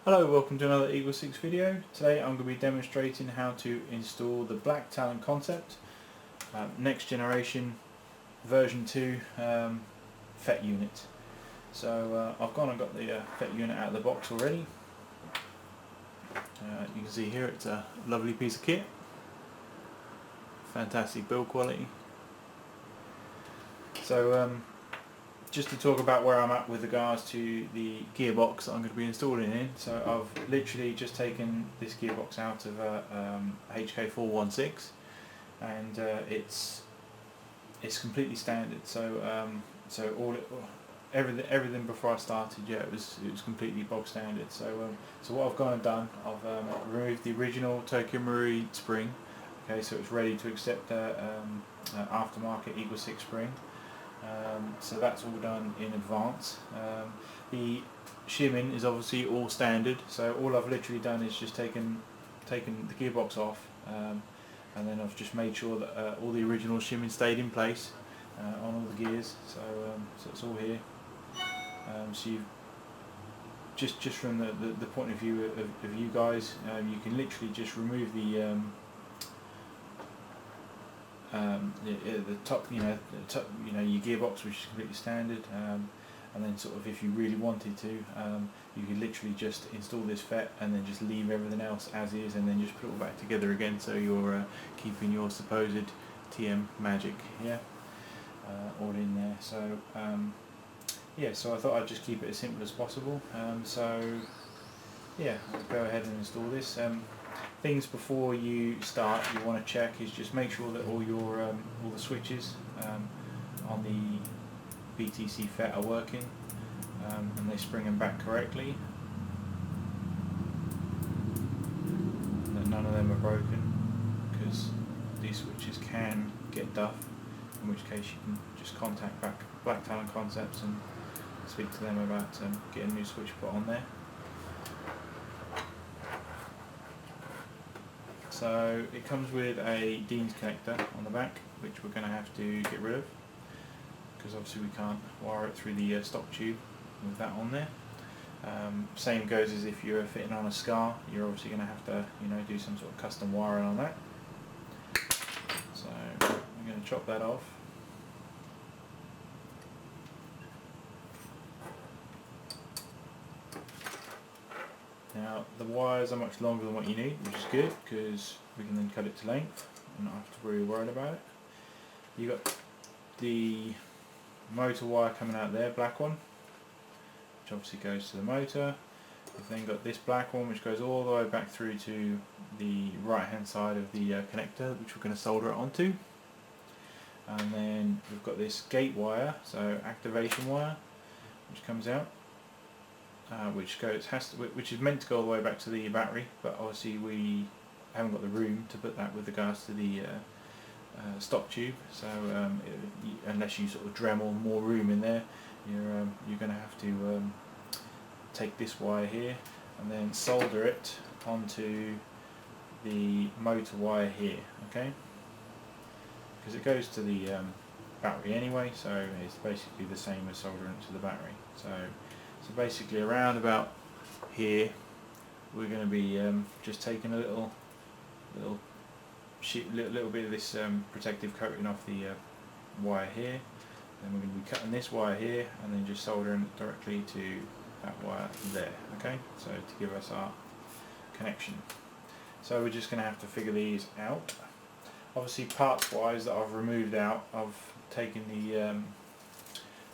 Hello, welcome to another Eagle 6 video. Today I'm going to be demonstrating how to install the Black Talon Concept next generation version 2 FET unit. So I've gone and got the FET unit out of the box already. You can see here it's a lovely piece of kit, fantastic build quality. So just to talk about where I'm at with regards to the gearbox that I'm going to be installing in. So I've literally just taken this gearbox out of a HK416, and it's completely standard. So everything before I started, yeah, it was completely bog standard. So what I've gone and done, I've removed the original Tokyo Marui spring. Okay, so it's ready to accept aftermarket Eagle 6 spring. So that's all done in advance. The shimming is obviously all standard, so all I've literally done is just taken the gearbox off, and then I've just made sure that all the original shimming stayed in place on all the gears. So it's all here. So you just from the point of view of you guys, you can literally just remove the top, your gearbox, which is completely standard, and then sort of if you really wanted to, you could literally just install this FET and then just leave everything else as is, and then just put it all back together again, so you're keeping your supposed TM magic, yeah, all in there. So yeah, so I thought I'd just keep it as simple as possible. So yeah, I'll go ahead and install this. Things before you start you want to check is just make sure that all the switches on the BTC FET are working, and they spring them back correctly, that none of them are broken, because these switches can get duff, in which case you can just contact Black Talon Concepts and speak to them about getting a new switch put on there. So it comes with a Dean's connector on the back, which we're going to have to get rid of, because obviously we can't wire it through the stock tube with that on there. Same goes as if you're fitting on a SCAR, you're obviously going to have to do some sort of custom wiring on that. So I'm going to chop that off. Now the wires are much longer than what you need, which is good, because we can then cut it to length and not have to really worry about it. You've got the motor wire coming out there, black one, which obviously goes to the motor. We've then got this black one which goes all the way back through to the right hand side of the connector, which we're going to solder it onto. And then we've got this gate wire, so activation wire, which comes out. Which is meant to go all the way back to the battery, but obviously we haven't got the room to put that with regards to the stock tube. So unless you sort of Dremel more room in there, you're going to have to take this wire here and then solder it onto the motor wire here. Okay, because it goes to the battery anyway, so it's basically the same as soldering it to the battery. So basically around about here we're going to be just taking a little bit of this protective coating off the wire here. Then we're going to be cutting this wire here and then just soldering it directly to that wire there. Okay, so to give us our connection. So we're just going to have to figure these out. Obviously parts wise that I've removed out, I've taken the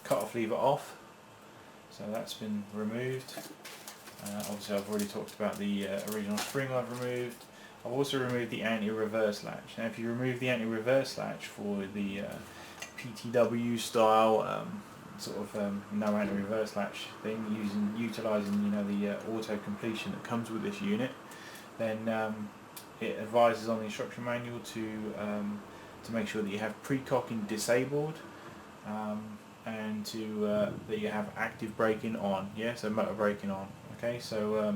cut-off lever off. So that's been removed. Obviously I've already talked about the original spring I've removed. I've also removed the anti-reverse latch. Now if you remove the anti-reverse latch for the PTW style no anti-reverse latch thing, utilising the auto completion that comes with this unit, then it advises on the instruction manual to make sure that you have pre-cocking disabled, and that you have active braking on, yeah, so motor braking on. Okay, so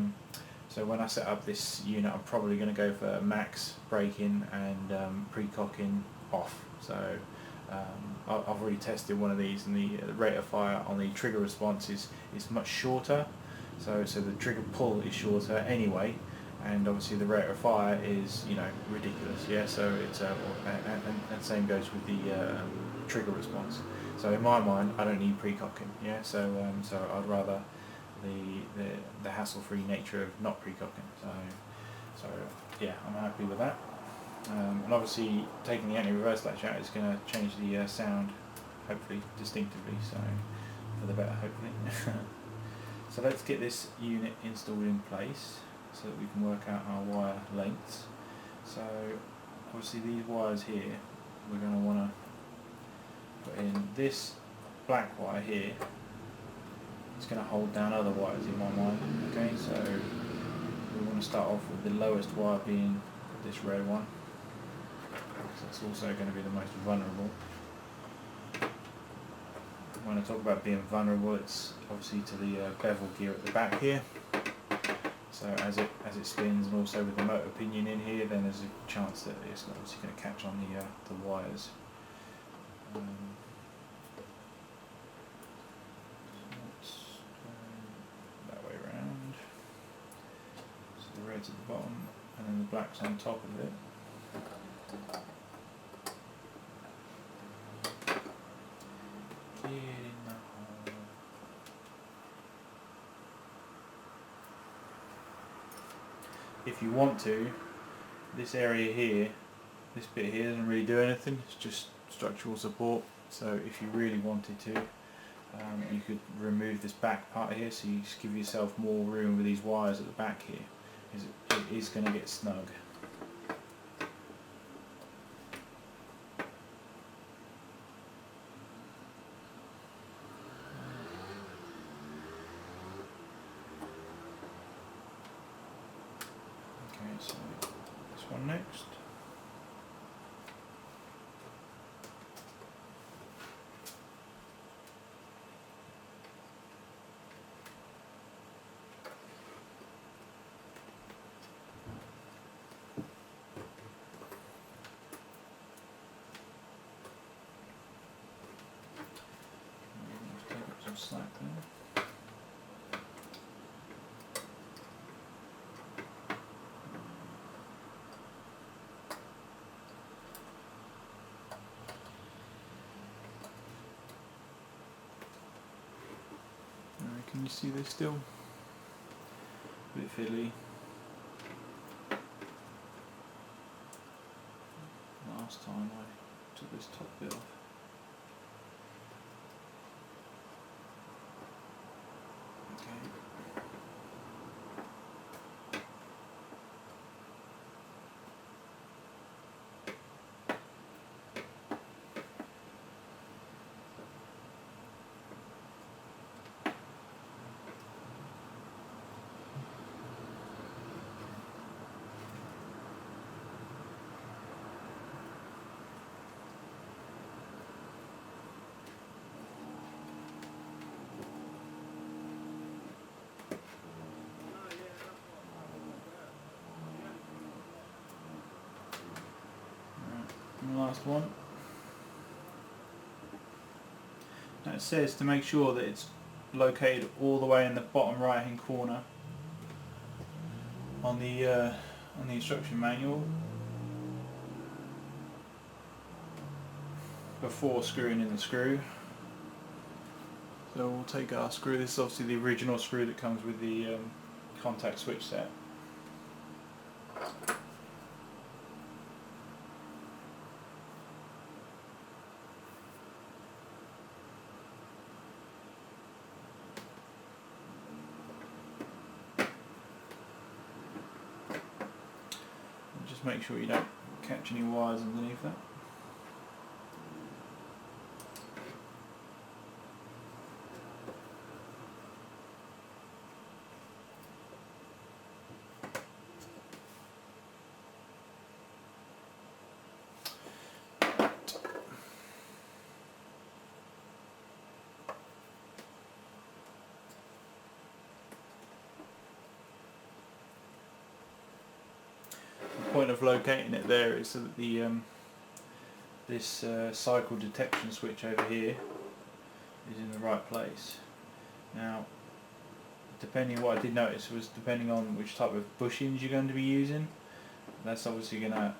when I set up this unit, I'm probably going to go for max braking and pre-cocking off. So I've already tested one of these, and the rate of fire on the trigger response is much shorter. So the trigger pull is shorter anyway, and obviously the rate of fire is, you know, ridiculous. Yeah, so it's and same goes with the trigger response. So in my mind, I don't need pre-cocking. Yeah, so I'd rather the hassle-free nature of not pre-cocking. So yeah, I'm happy with that. And obviously taking the anti-reverse latch out is going to change the sound, hopefully distinctively, so for the better, hopefully. So let's get this unit installed in place so that we can work out our wire lengths. So obviously these wires here, we're going to want to put in this black wire here. It's going to hold down other wires in my mind. Okay, so we want to start off with the lowest wire being this red one. So it's also going to be the most vulnerable. When I talk about being vulnerable, it's obviously to the bevel gear at the back here. So as it spins, and also with the motor pinion in here, then there's a chance that it's obviously going to catch on the wires. Let's go that way around. So the red's at the bottom, and then the black's on top of it. Get in the hole. If you want to, this area here, this bit here doesn't really do anything, it's just structural support. So if you really wanted to, you could remove this back part here, so you just give yourself more room with these wires at the back here, because it is going to get snug. So this one next. Let's take up some slack there. Can you see this still? A bit fiddly. Last time I took this top bit off. Okay. And the last one. Now it says to make sure that it's located all the way in the bottom right hand corner on the instruction manual before screwing in the screw. So we'll take our screw. This is obviously the original screw that comes with the contact switch set. Just make sure you don't catch any wires underneath that. Point of locating it there is so that the this cycle detection switch over here is in the right place. Now, depending, what I did notice was depending on which type of bushings you're going to be using, that's obviously going to,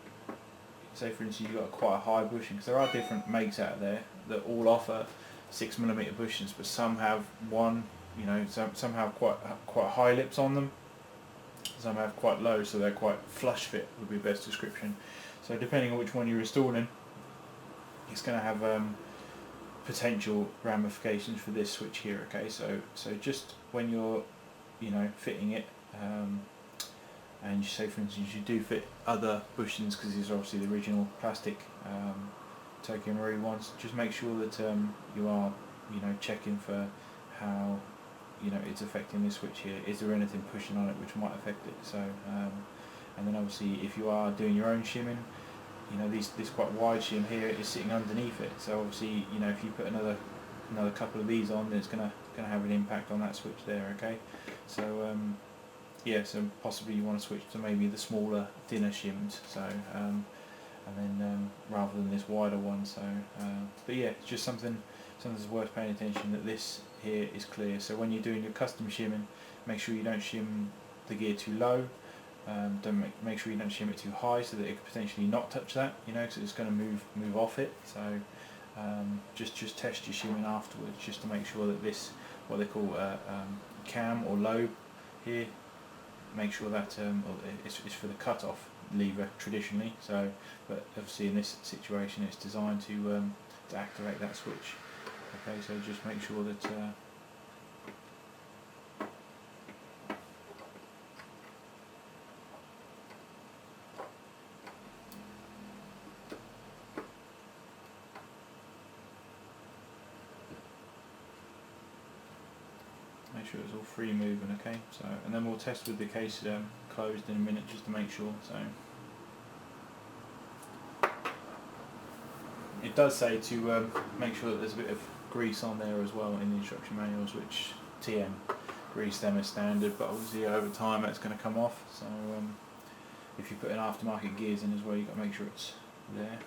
say for instance you've got quite a high bushing, because there are different makes out there that all offer 6mm bushings, but some have one, you know, some have quite high lips on them, some have quite low, so they're quite flush fit would be the best description. So depending on which one you're installing, it's going to have potential ramifications for this switch here. Okay, so just when you're, you know, fitting it, and you say for instance you do fit other bushings, because these are obviously the original plastic Tokyo Marui ones, just make sure that you are, you know, checking for how, you know, it's affecting this switch here. Is there anything pushing on it which might affect it? So and then obviously if you are doing your own shimming, you know, this quite wide shim here is sitting underneath it, so obviously, you know, if you put another couple of these on, then it's gonna have an impact on that switch there. Okay, so yeah, so possibly you want to switch to maybe the smaller, thinner shims, so and then rather than this wider one. So but yeah, it's just something that's worth paying attention, that this here is clear. So when you're doing your custom shimming, make sure you don't shim the gear too low. Don't make sure you don't shim it too high, so that it could potentially not touch that, you know, because it's going to move off it. So just test your shimming afterwards, just to make sure that this, what they call cam or lobe here, make sure that it's for the cut-off lever traditionally. So, but obviously in this situation, it's designed to activate that switch. Okay, so just make sure that. Make sure it's all free moving. Okay, so and then we'll test with the case closed in a minute, just to make sure. So it does say to make sure that there's a bit of grease on there as well in the instruction manuals, which TM grease them as standard, but obviously over time that's going to come off. So if you put in aftermarket gears in as well, you've got to make sure it's there.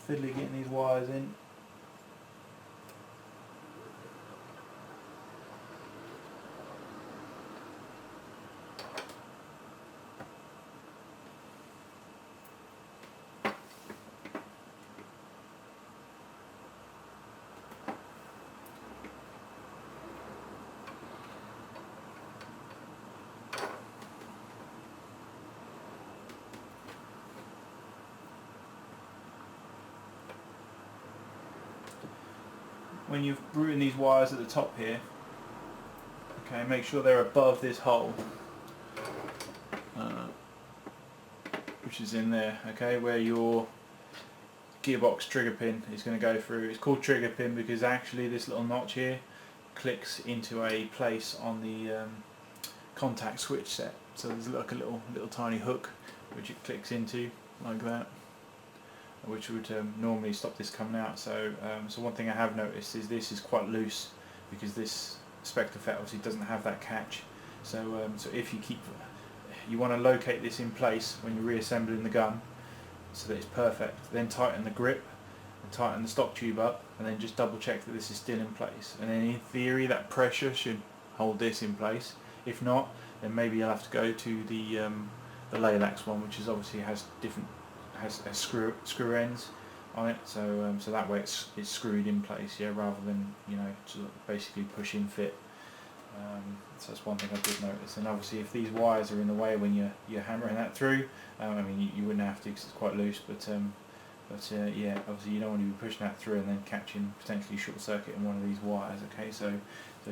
Fiddly getting these wires in. When you're routing these wires at the top here, okay, make sure they're above this hole, which is in there, okay, where your gearbox trigger pin is going to go through. It's called trigger pin because actually this little notch here clicks into a place on the contact switch set. So there's like a little tiny hook which it clicks into like that, which would normally stop this coming out. So so one thing I have noticed is this is quite loose, because this Spectre FET obviously doesn't have that catch. So so if you want to locate this in place when you're reassembling the gun, so that it's perfect. Then tighten the grip and tighten the stock tube up, and then just double check that this is still in place. And then in theory that pressure should hold this in place. If not, then maybe you'll have to go to the Laylax one, which is obviously has screw ends on it, so so that way it's screwed in place, yeah, rather than, you know, to basically push in fit. So that's one thing I did notice. And obviously if these wires are in the way when you're hammering that through, I mean you wouldn't have to because it's quite loose, but yeah, obviously you don't want to be pushing that through and then catching potentially short circuit in one of these wires. Okay, so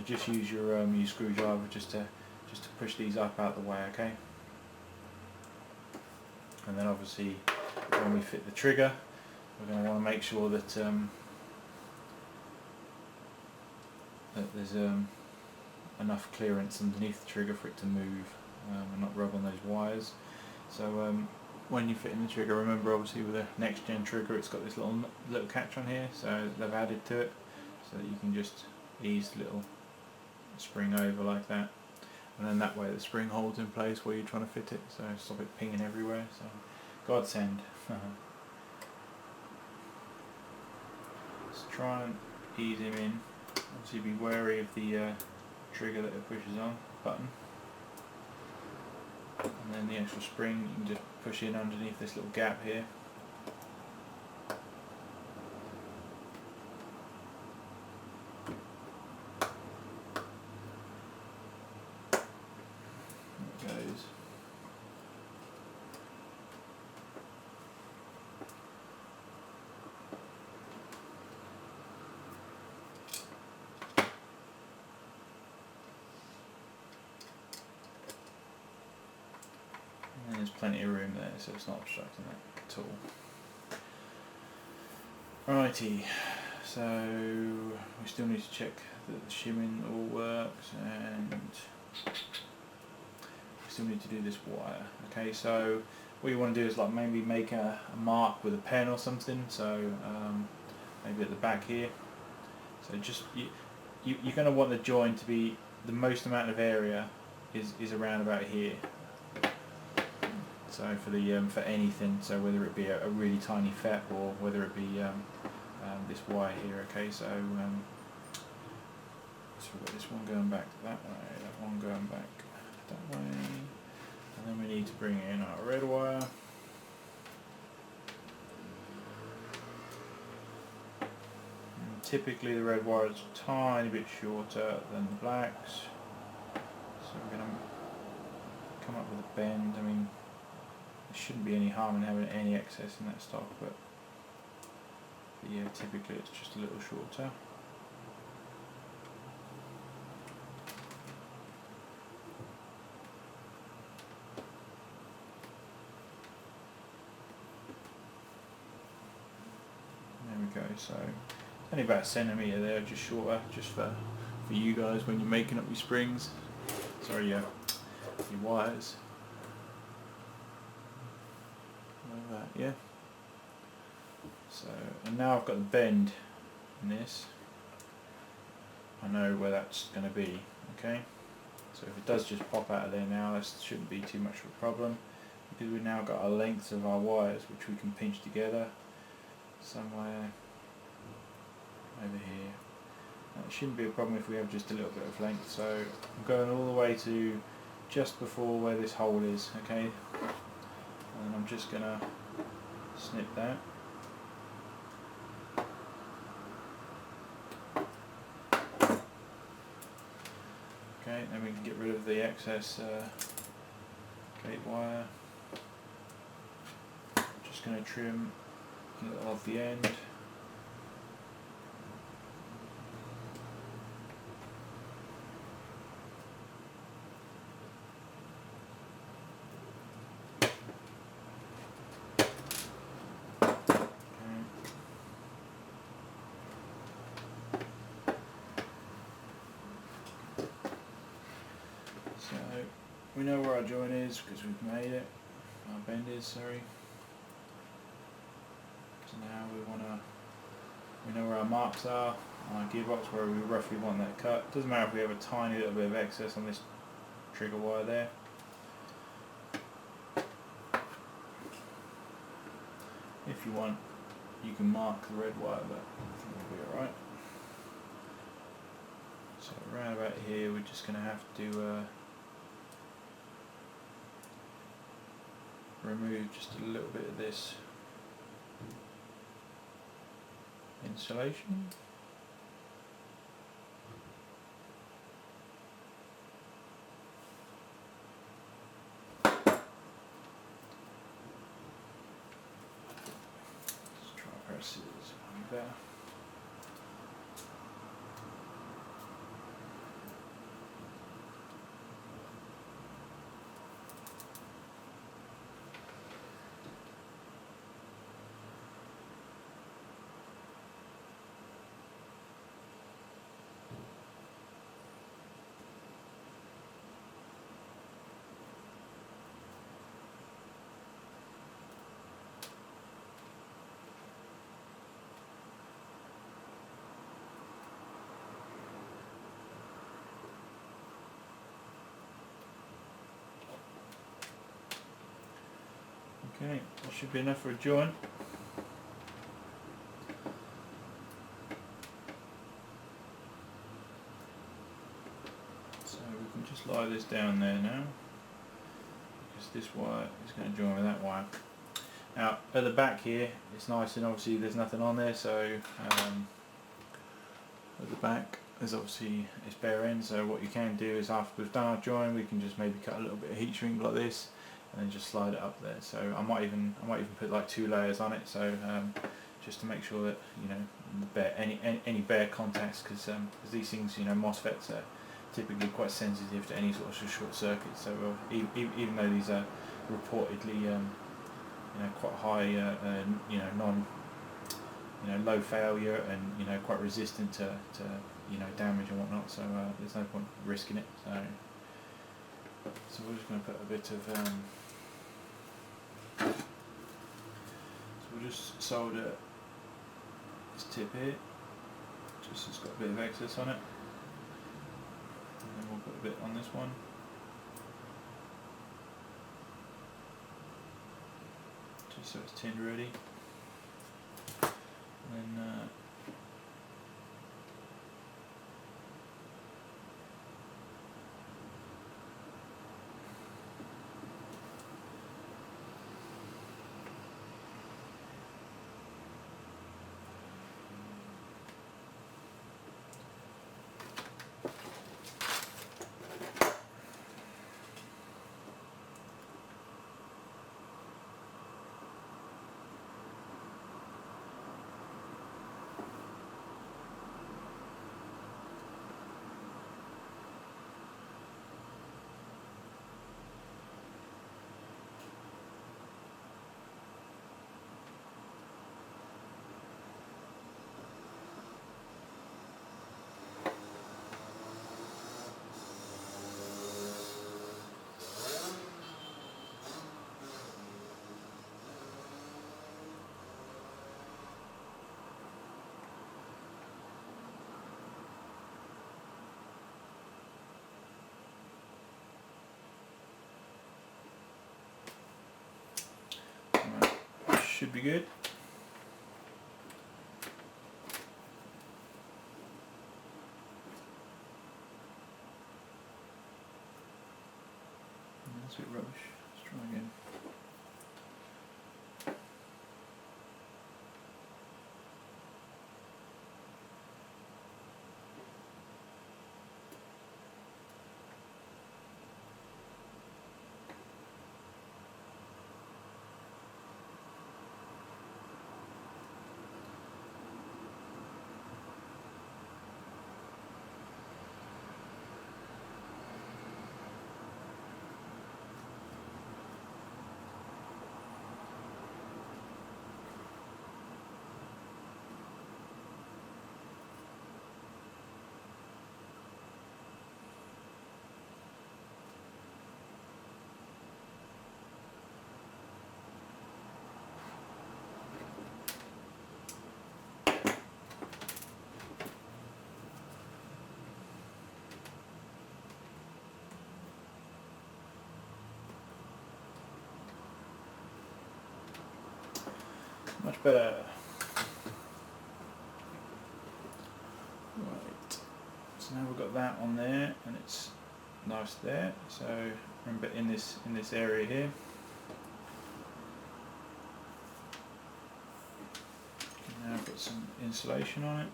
just use your screwdriver just to push these up out the way. Okay, and then obviously when we fit the trigger, we're going to want to make sure that that there's enough clearance underneath the trigger for it to move and not rub on those wires. So when you fit in the trigger, remember obviously with a next gen trigger it's got this little catch on here, so they've added to it so that you can just ease the little spring over like that, and then that way the spring holds in place where you're trying to fit it, so stop it pinging everywhere. So godsend. Let's try and ease him in. Obviously be wary of the trigger that it pushes on, button, and then the actual spring you can just push in underneath this little gap here. There it goes. And there's plenty of room there, so it's not obstructing that at all. Righty, so we still need to check that the shimming all works, and we still need to do this wire. Okay, so what you want to do is like maybe make a mark with a pen or something, so maybe at the back here. So just you're going to want the join to be, the most amount of area is around about here. So for the for anything, so whether it be a really tiny FEP or whether it be this wire here. Okay, so we've got this one going back that way, that one going back that way, and then we need to bring in our red wire. And typically the red wire is a tiny bit shorter than the blacks, so we're going to come up with a bend. I mean, there shouldn't be any harm in having any excess in that stock, but yeah, typically it's just a little shorter. There we go, so only about a centimetre there, just shorter, just for you guys when you're making up your springs. Sorry, your wires. Like that, yeah. So, and now I've got the bend in this, I know where that's going to be, okay? So if it does just pop out of there now, that shouldn't be too much of a problem, because we've now got our lengths of our wires which we can pinch together somewhere over here. Now, it shouldn't be a problem if we have just a little bit of length, so I'm going all the way to just before where this hole is, okay? And I'm just going to snip that. Okay, then we can get rid of the excess gate wire. Just going to trim a little off the end. So we know where our joint is because we've made it, our bend is, sorry. So now we know where our marks are on our gearbox, where we roughly want that cut. Doesn't matter if we have a tiny little bit of excess on this trigger wire there. If you want, you can mark the red wire, but I think we'll be alright. So around about here we're just going to have to remove just a little bit of this insulation. Let's try a pair of scissors, might be better. Okay, that should be enough for a joint. So we can just lie this down there now, because this wire is going to join with that wire. Now at the back here it's nice and obviously there's nothing on there, so at the back there's obviously it's bare end, so what you can do is after we've done our join we can just maybe cut a little bit of heat shrink like this and then just slide it up there. So I might even put like 2 layers on it, so just to make sure that, you know, any bare contacts, because these things, you know, MOSFETs are typically quite sensitive to any sort of short circuit. So even though these are reportedly you know, quite high you know, low failure and, you know, quite resistant to you know, damage and whatnot, so there's no point risking it. So we're just going to put a bit of so we'll just solder this tip here, just so it's got a bit of excess on it, and then we'll put a bit on this one. Just so it's tinned ready. And then should be good. That's a bit rubbish. Let's try again. Much better. Right, so now we've got that on there and it's nice there. So remember in this area here, you can now put some insulation on it.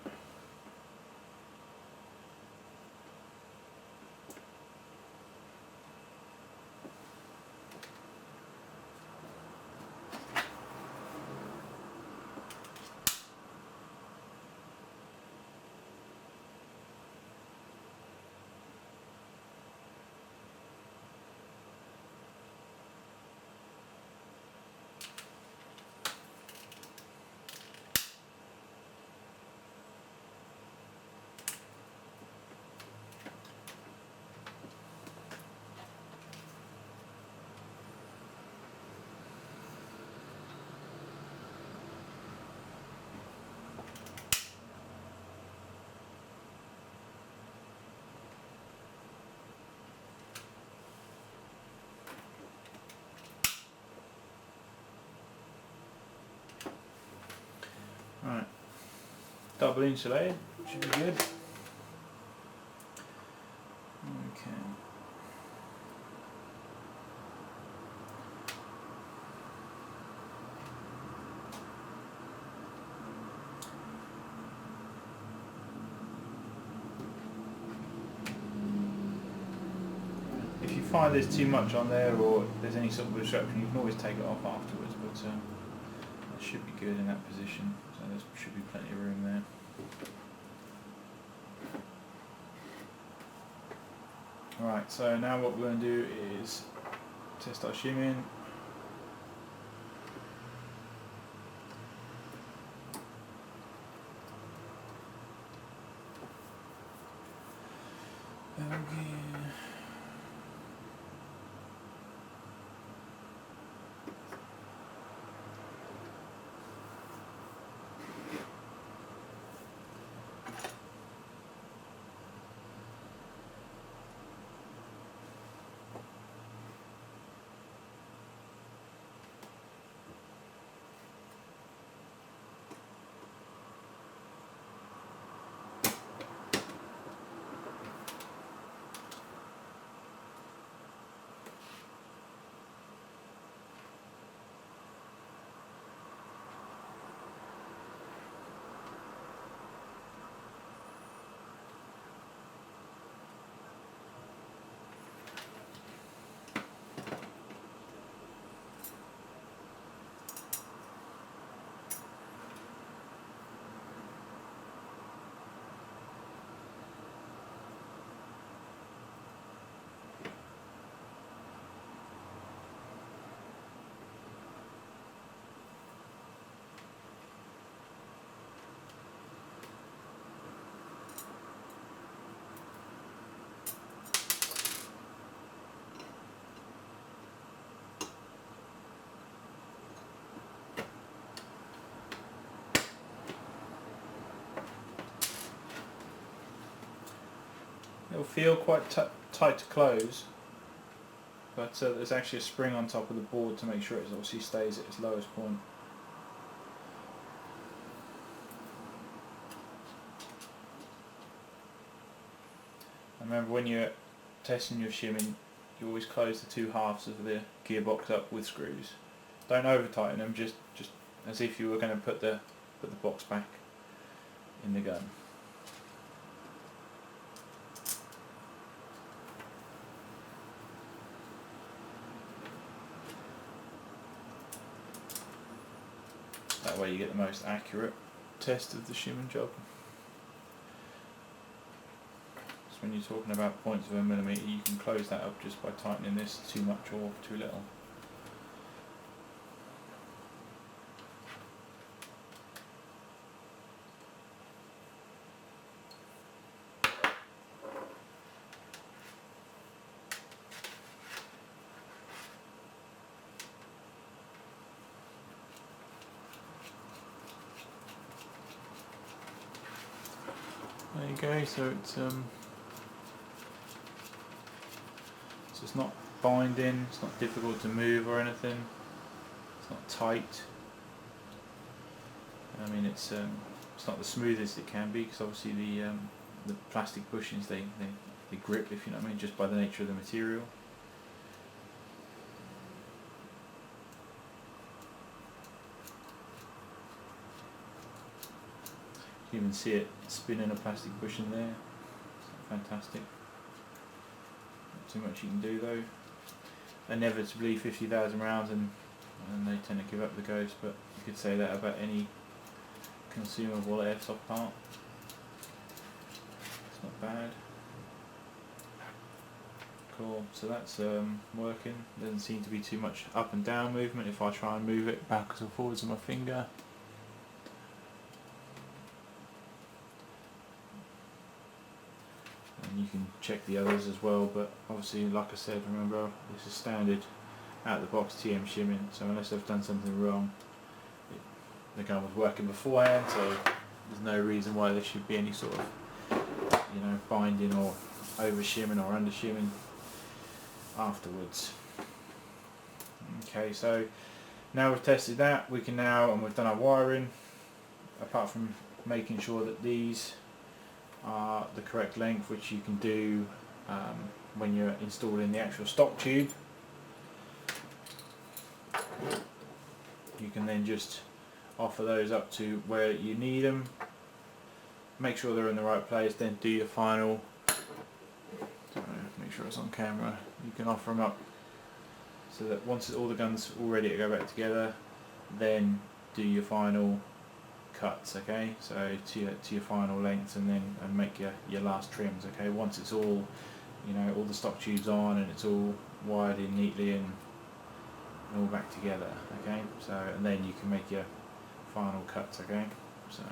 double insulated, should be good. Okay. If you find there's too much on there or there's any sort of obstruction, you can always take it off afterwards, but that should be good in that position, so there should be plenty of room there. Alright, so now what we're going to do is test our shimming. Okay. It'll feel quite tight to close, but there's actually a spring on top of the board to make sure it obviously stays at its lowest point. And remember, when you're testing your shimming, you always close the two halves of the gearbox up with screws. Don't over tighten them, just as if you were going to put the box back in the gun. That way you get the most accurate test of the shimming job. So when you're talking about points of a millimetre, you can close that up just by tightening this too much or too little. There you go, so it's not binding, it's not difficult to move or anything, it's not tight. I mean, it's not the smoothest it can be, because obviously the plastic bushings they grip, if you know what I mean, just by the nature of the material. You can even see it spinning a plastic bushing there. It's fantastic. Not too much you can do though. Inevitably 50,000 rounds and they tend to give up the ghost, but you could say that about any consumable airsoft part. It's not bad. Cool, so that's working. Doesn't seem to be too much up and down movement if I try and move it backwards and forwards with my finger. And you can check the others as well, but obviously, like I said, remember, this is standard out of the box TM shimming, so unless I've done something wrong, the gun was working beforehand, so there's no reason why there should be any sort of, binding or over shimming or under shimming afterwards. Okay, so now we've tested that, we can now, and we've done our wiring, apart from making sure that these are the correct length, which you can do when you're installing the actual stock tube. You can then just offer those up to where you need them, make sure they're in the right place, then do your final, make sure it's on camera, you can offer them up so that once all the guns are all ready to go back together, then do your final cuts, okay, so to your final lengths, and then make your last trims, okay, once it's all, you know, all the stock tubes on and it's all wired in neatly and all back together, okay, so and then you can make your final cuts, okay, so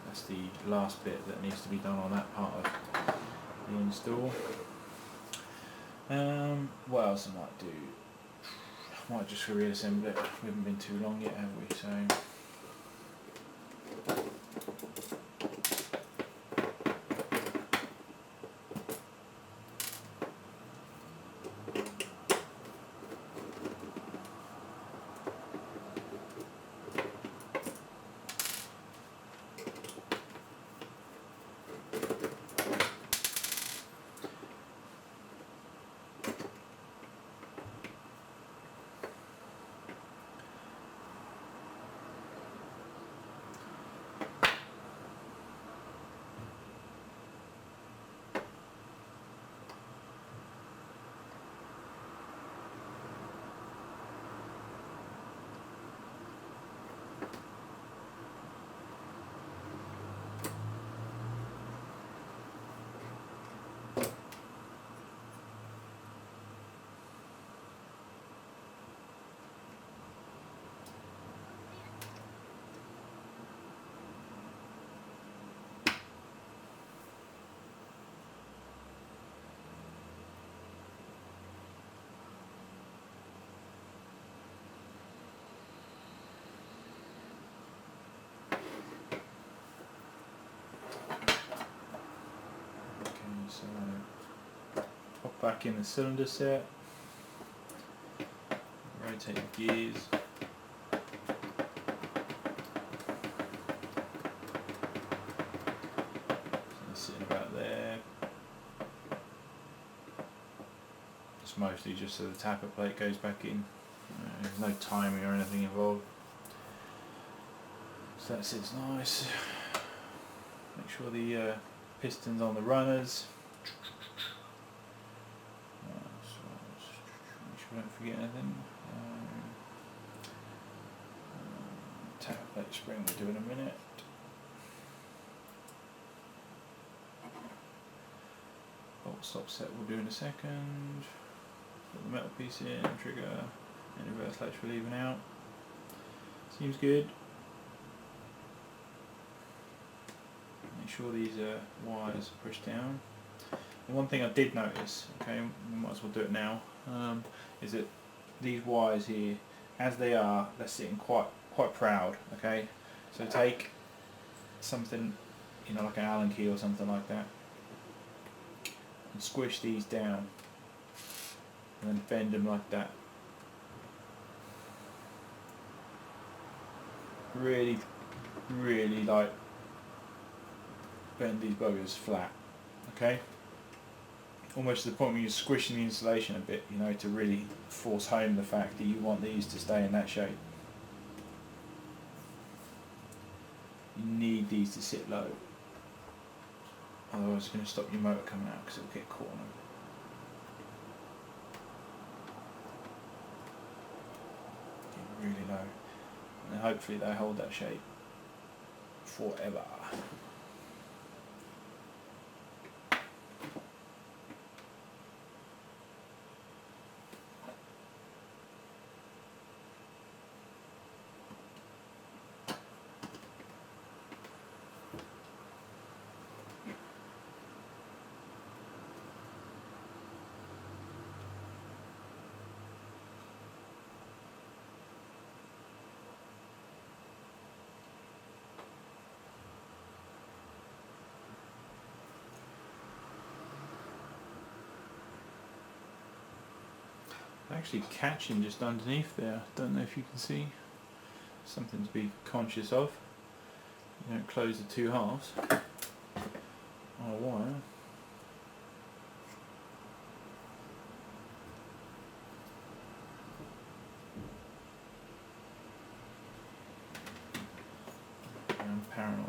that's the last bit that needs to be done on that part of the install. What else I might do? I might just reassemble it. We haven't been too long yet, have we? So pop back in the cylinder set, rotate the gears, so it's sitting about there. It's mostly just so the tapper plate goes back in, there's no timing or anything involved, so that sits nice. Make sure the piston's on the runners. Make sure I don't forget anything. Tapper plate spring we'll do in a minute. Bolt stop set we'll do in a second. Put the metal piece in, trigger, and reverse latch for leaving out. Seems good. Make sure these wires are pushed down. And one thing I did notice, okay, we might as well do it now, is that these wires here, as they are, they're sitting quite proud, okay? So take something, you know, like an Allen key or something like that, and squish these down, and then bend them like that. Really, really like bend these buggers flat, okay? Almost to the point where you're squishing the insulation a bit, you know, to really force home the fact that you want these to stay in that shape. You need these to sit low, otherwise it's going to stop your motor coming out because it'll get caught on them. Get really low, and then hopefully they hold that shape forever. Actually catching just underneath there. Don't know if you can see. Something to be conscious of. you don't close the two halves on a wire. I'm paranoid.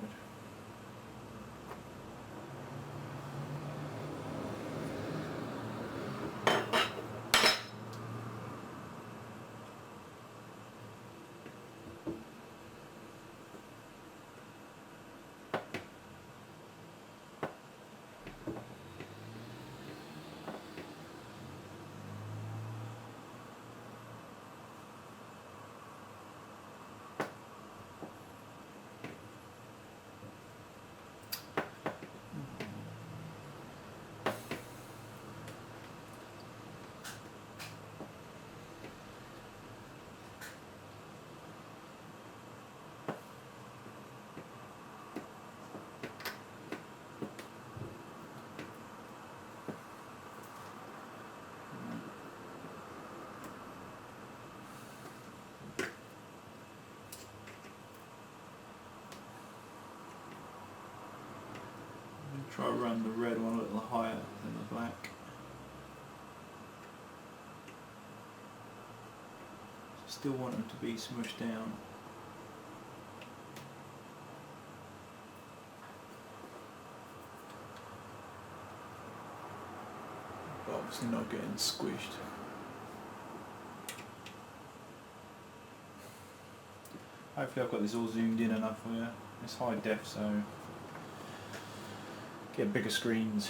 Try to run the red one a little higher than the black. Still want them to be smushed down. But obviously not getting squished. Hopefully I've got this all zoomed in enough for you. It's high def, so get bigger screens.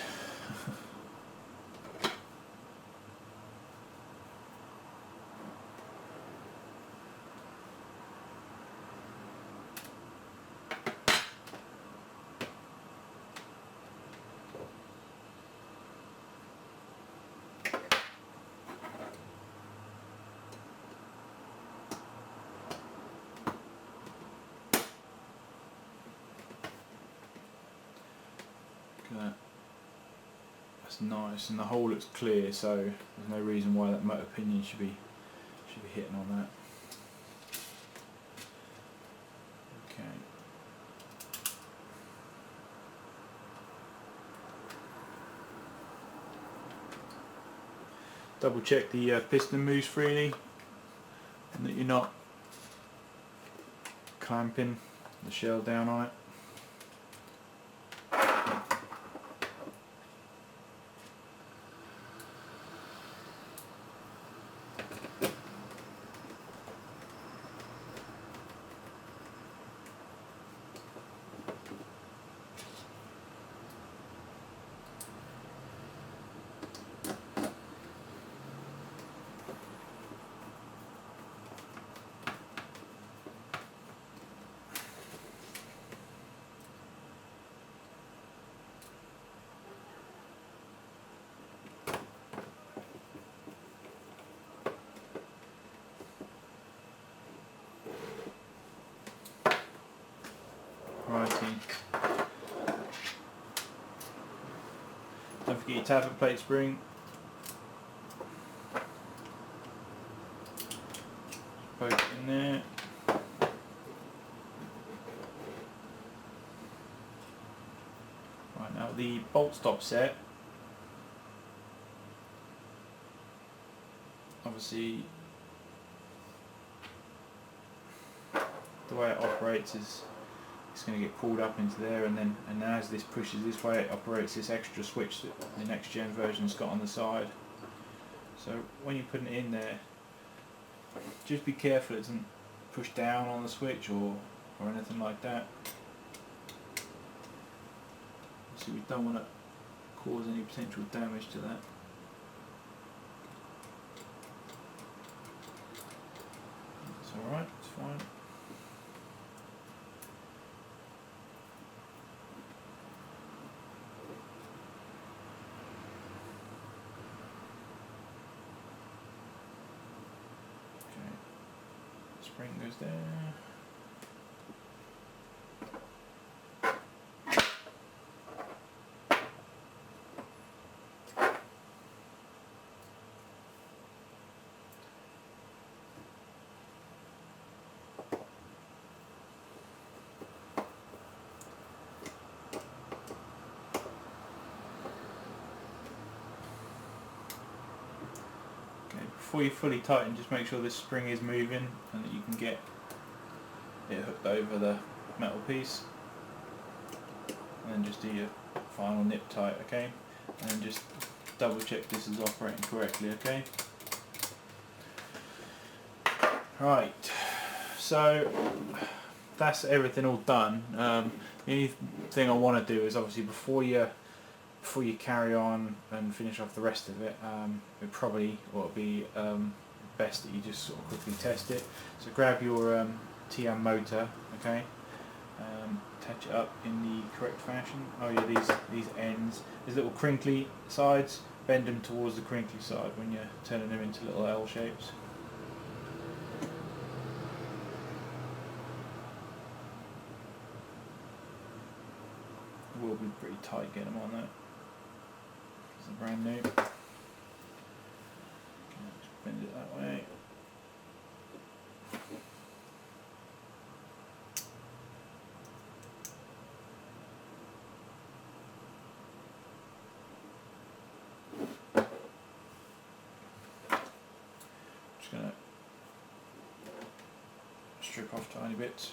That's nice, and the hole looks clear, so there's no reason why that motor pinion should be hitting on that. Okay. Double check the piston moves freely and that you're not clamping the shell down on it. Righty. Don't forget your tappet plate spring. Poke it in there. Right, now the bolt stop set, obviously the way it operates is it's going to get pulled up into there, and as this pushes this way, it operates this extra switch that the next gen version's got on the side. So when you're putting it in there, just be careful it doesn't push down on the switch or anything like that. So we don't want to cause any potential damage to that. It's alright, it's fine. Spring goes there. before you fully tighten, just make sure this spring is moving and that you can get it hooked over the metal piece, and then just do your final nip tight, okay? And then just double check this is operating correctly, okay? Right, so that's everything all done. The only thing I want to do is obviously before you carry on and finish off the rest of it, it probably will be best that you just sort of quickly test it. So grab your TM motor, okay, attach it up in the correct fashion. Oh yeah, these ends, these little crinkly sides, bend them towards the crinkly side when you're turning them into little L shapes. It will be pretty tight getting them on that. It's brand new. Okay, just bend it that way. Just gonna strip off tiny bits.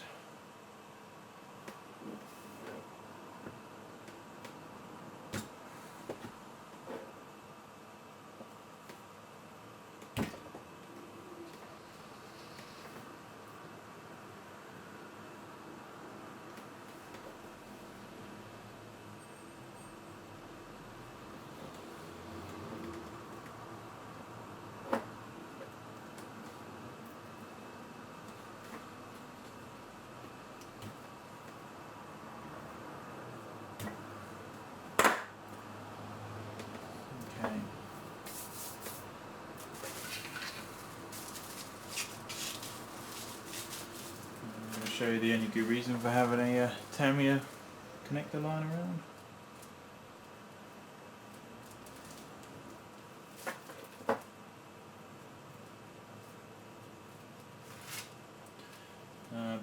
Okay. I'm going to show you the only good reason for having a Tamiya connector line around.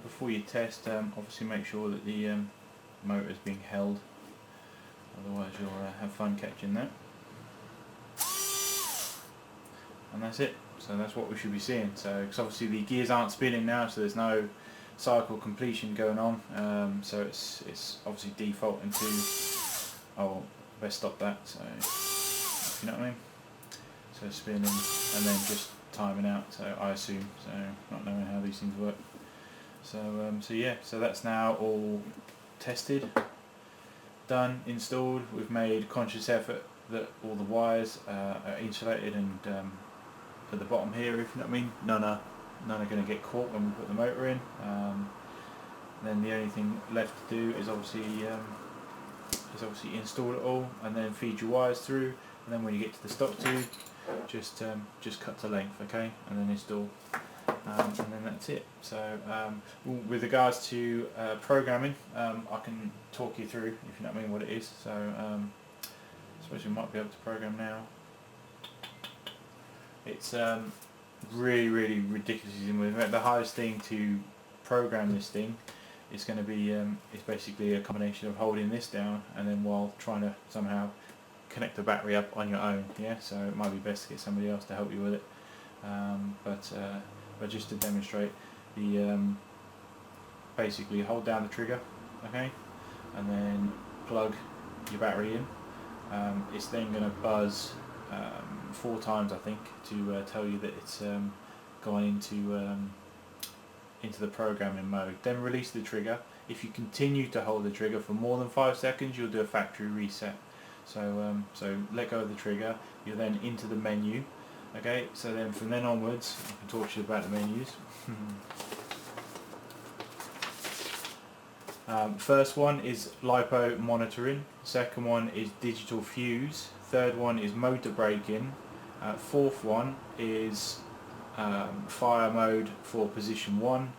Before you test, obviously make sure that the motor is being held, otherwise you'll have fun catching that. And that's it. So that's what we should be seeing. So, because obviously the gears aren't spinning now, so there's no cycle completion going on. So it's obviously defaulting to. Oh, best stop that. So, if you know what I mean. So spinning and then just timing out. So I assume. So not knowing how these things work. So yeah. So that's now all tested, done, installed. We've made conscious effort that all the wires are insulated and at the bottom here, if you know what I mean, none are going to get caught when we put the motor in. Then the only thing left to do is obviously install it all and then feed your wires through, and then when you get to the stock tube, just cut to length, okay, and then install, and then that's it. So with regards to programming, I can talk you through, if you know what I mean, what it is. So I suppose you might be able to program now. It's really ridiculous. The hardest thing to program this thing is going to be it's basically a combination of holding this down and then while trying to somehow connect the battery up on your own. Yeah, so it might be best to get somebody else to help you with it. But just to demonstrate, the basically hold down the trigger, okay, and then plug your battery in. It's then going to buzz 4 times, I think, to tell you that it's gone into the programming mode. Then release the trigger. If you continue to hold the trigger for more than 5 seconds, you'll do a factory reset. So let go of the trigger. You're then into the menu. Okay. So then from then onwards, I can talk to you about the menus. First one is LiPo monitoring. Second one is digital fuse. Third one is motor braking. Fourth one is fire mode for position 1.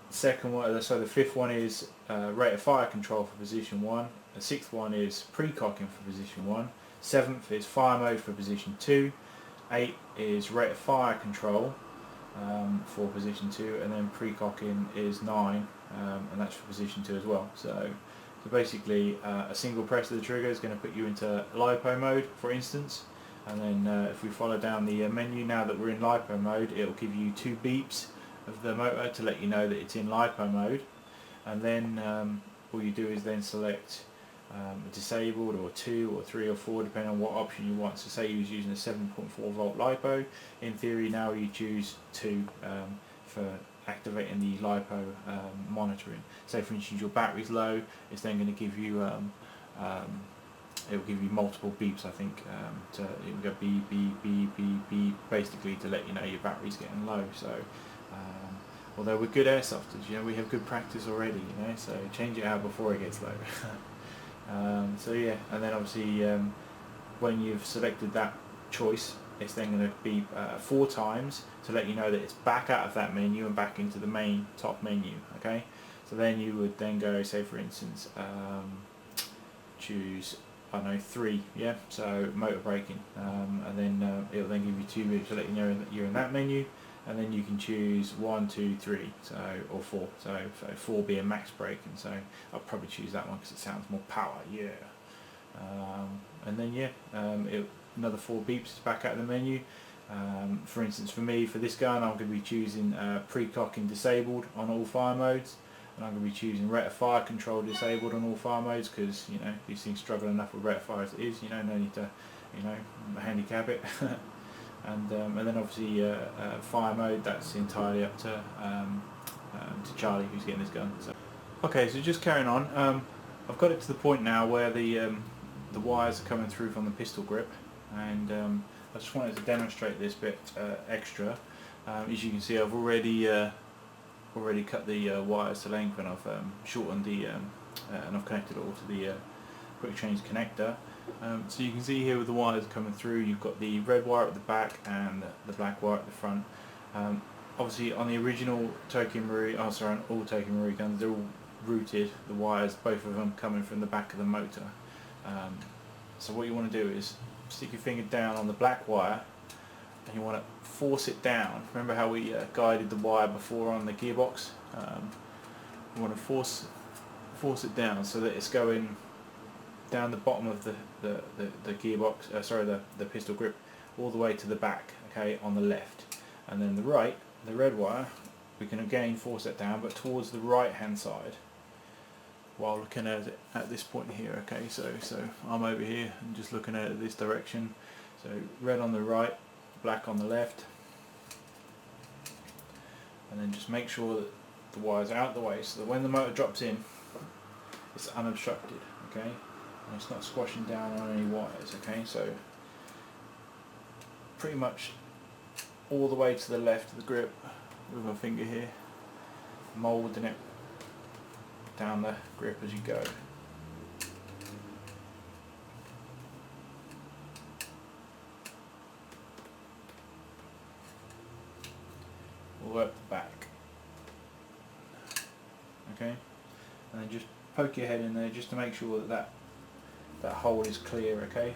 Second one, so the fifth one is rate of fire control for position 1. The sixth one is pre-cocking for position 1. Seventh is fire mode for position 2. 8 is rate of fire control for position 2, and then pre-cocking is 9, and that's for position 2 as well. So basically a single press of the trigger is going to put you into LiPo mode, for instance, and then if we follow down the menu, now that we're in LiPo mode, it will give you 2 beeps of the motor to let you know that it's in LiPo mode, and then all you do is then select disabled, or 2 or 3 or 4, depending on what option you want. So say you was using a 7.4 volt LiPo, in theory now you choose 2 for activating the LiPo monitoring. Say for instance your battery's low, it's then going to give you it will give you multiple beeps, I think, it will go beep, beep, beep, beep, beep, basically to let you know your battery's getting low. So although we're good airsofters, you know, we have good practice already, you know, so change it out before it gets low. So yeah, and then obviously when you've selected that choice, it's then going to beep 4 times to let you know that it's back out of that menu and back into the main top menu. Okay, so then you would then go, say for instance, choose, I don't know, 3, yeah, so motor braking, and then it'll then give you 2 beeps to let you know that you're in that menu, and then you can choose 1, 2, 3, so, or 4, so 4 being max braking. So I'll probably choose that one because it sounds more power, yeah. And then yeah, another 4 beeps back out of the menu. For instance, for me, for this gun, I'm going to be choosing pre-cocking disabled on all fire modes, and I'm going to be choosing rate of fire control disabled on all fire modes, because you know these things struggle enough with rate of fire as it is. You know, no need to, you know, handicap it. And then obviously fire mode, that's entirely up to Charlie, who's getting this gun. So. Okay, so just carrying on. I've got it to the point now where the wires are coming through from the pistol grip, and I just wanted to demonstrate this bit extra. As you can see, I've already cut the wires to length, and I've shortened the and I've connected it all to the quick change connector. So you can see here with the wires coming through, you've got the red wire at the back and the black wire at the front. Obviously on the original Tokyo Marui, on all Tokyo Marui guns, they're all routed, the wires, both of them coming from the back of the motor. So what you want to do is stick your finger down on the black wire, and you want to force it down. Remember how we guided the wire before on the gearbox? You want to force it down so that it's going down the bottom of the gearbox, the pistol grip, all the way to the back, okay, on the left. And then the right, the red wire, we can again force it down, but towards the right hand side, while looking at it at this point here. Okay, so I'm over here and just looking at it this direction. So red on the right, black on the left, and then just make sure that the wire's out of the way so that when the motor drops in, it's unobstructed. Okay, and it's not squashing down on any wires. Okay, so pretty much all the way to the left of the grip with my finger here, moulding it down the grip as you go. All the way up the back. Okay, and then just poke your head in there just to make sure that that hole is clear. Okay,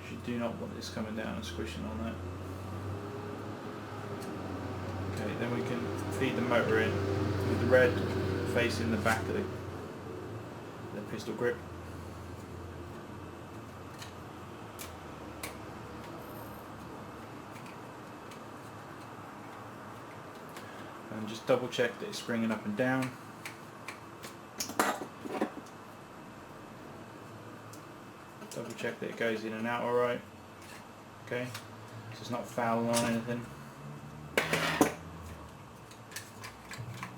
you do not want this coming down and squishing on that. Okay, then we can feed the motor in with the red facing the back of the pistol grip. And just double check that it's springing up and down. Double check that it goes in and out alright. Okay, so it's not fouling on anything.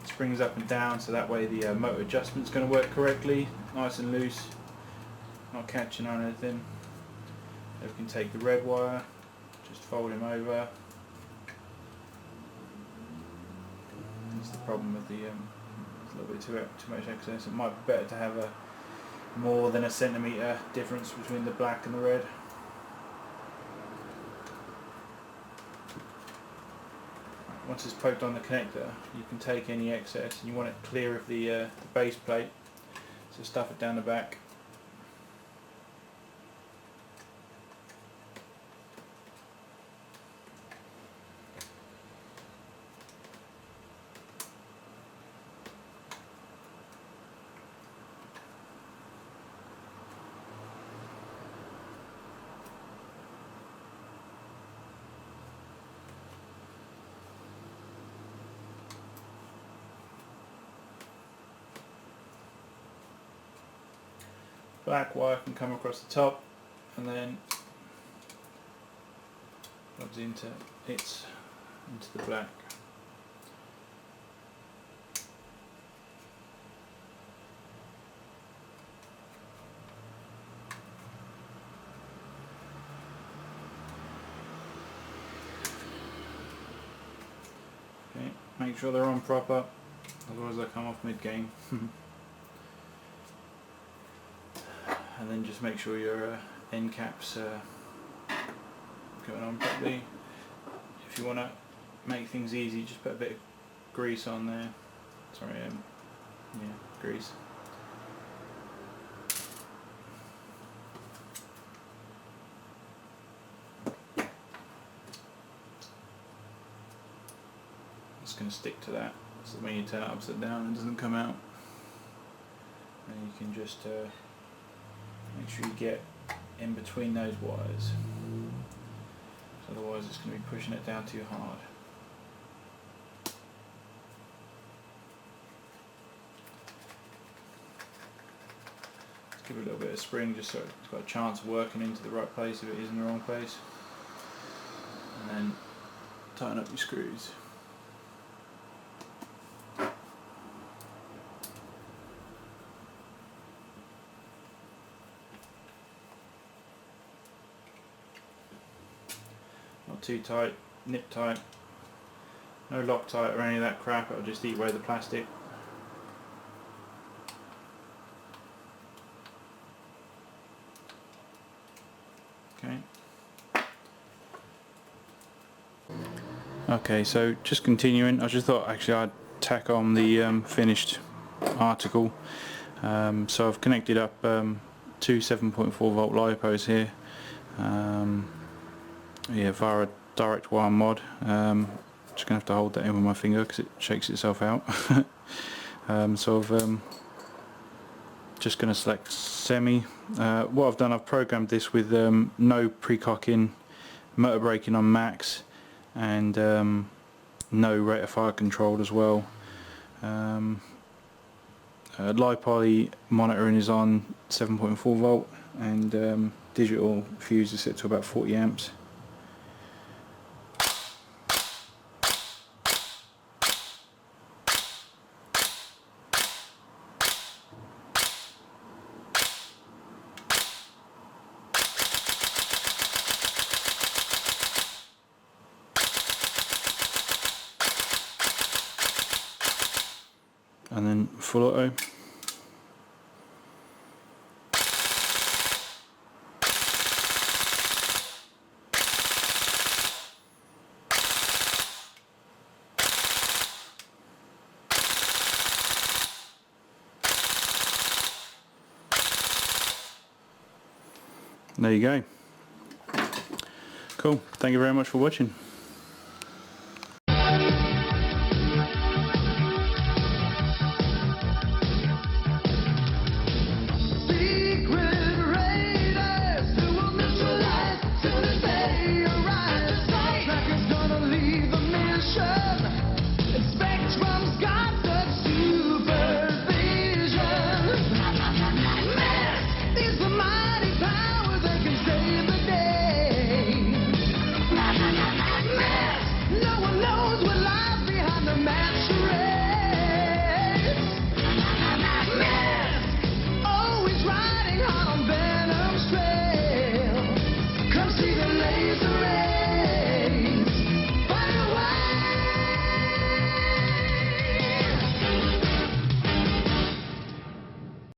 Springs up and down, so that way the motor adjustment is going to work correctly, nice and loose, not catching on anything. Then we can take the red wire, just fold him over. That's the problem with the a little bit too much excess. It might be better to have a more than a centimetre difference between the black and the red. Once it's poked on the connector, you can take any excess, and you want it clear of the base plate, so stuff it down the back. black wire can come across the top and then plugs into the black. Okay, make sure they're on proper, otherwise they'll come off mid-game. And then just make sure your end caps going on properly. If you want to make things easy, just put a bit of grease on there. Sorry, yeah, grease. It's going to stick to that, so when you turn it upside down, it doesn't come out. And you can just make sure you get in between those wires, so otherwise it's going to be pushing it down too hard. Let's give it a little bit of spring just so it's got a chance of working into the right place if it is in the wrong place, and then tighten up your screws. Not too tight, nip tight, no Loctite or any of that crap, it'll just eat away the plastic. Okay. Okay, so just continuing, I just thought actually I'd tack on the finished article. So I've connected up two 7.4 volt LiPos here. Yeah, via a direct wire mod. Just gonna have to hold that in with my finger because it shakes itself out. So I've just gonna select semi. What I've done, I've programmed this with no pre-cocking, motor braking on max, and no rate of fire control as well. LiPo monitoring is on 7.4 volt, and digital fuse is set to about 40 amps. And then full auto. There you go. Cool. Thank you very much for watching.